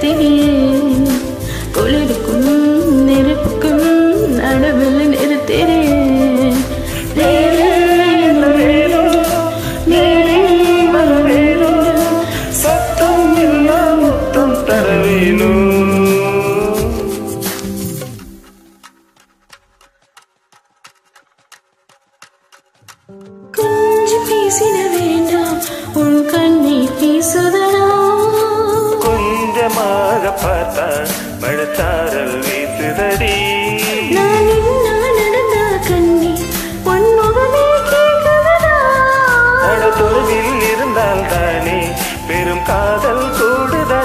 நிறுத்தியே குளிருக்கும் நெருப்புக்கும் நடுவில் நிறுத்தியே கொஞ்சம் பேசிட வேண்டாம் உன் கண்ணீர் பேசுதடா கொஞ்சமாக பார்த்தா மழத்தாரல் வீசுதடி நான் நடந்த கண்ணீர் உன் முகமே கேட்குதடா தொலைவில் இருந்தால் தானே பெரும் காதல் கூடுதா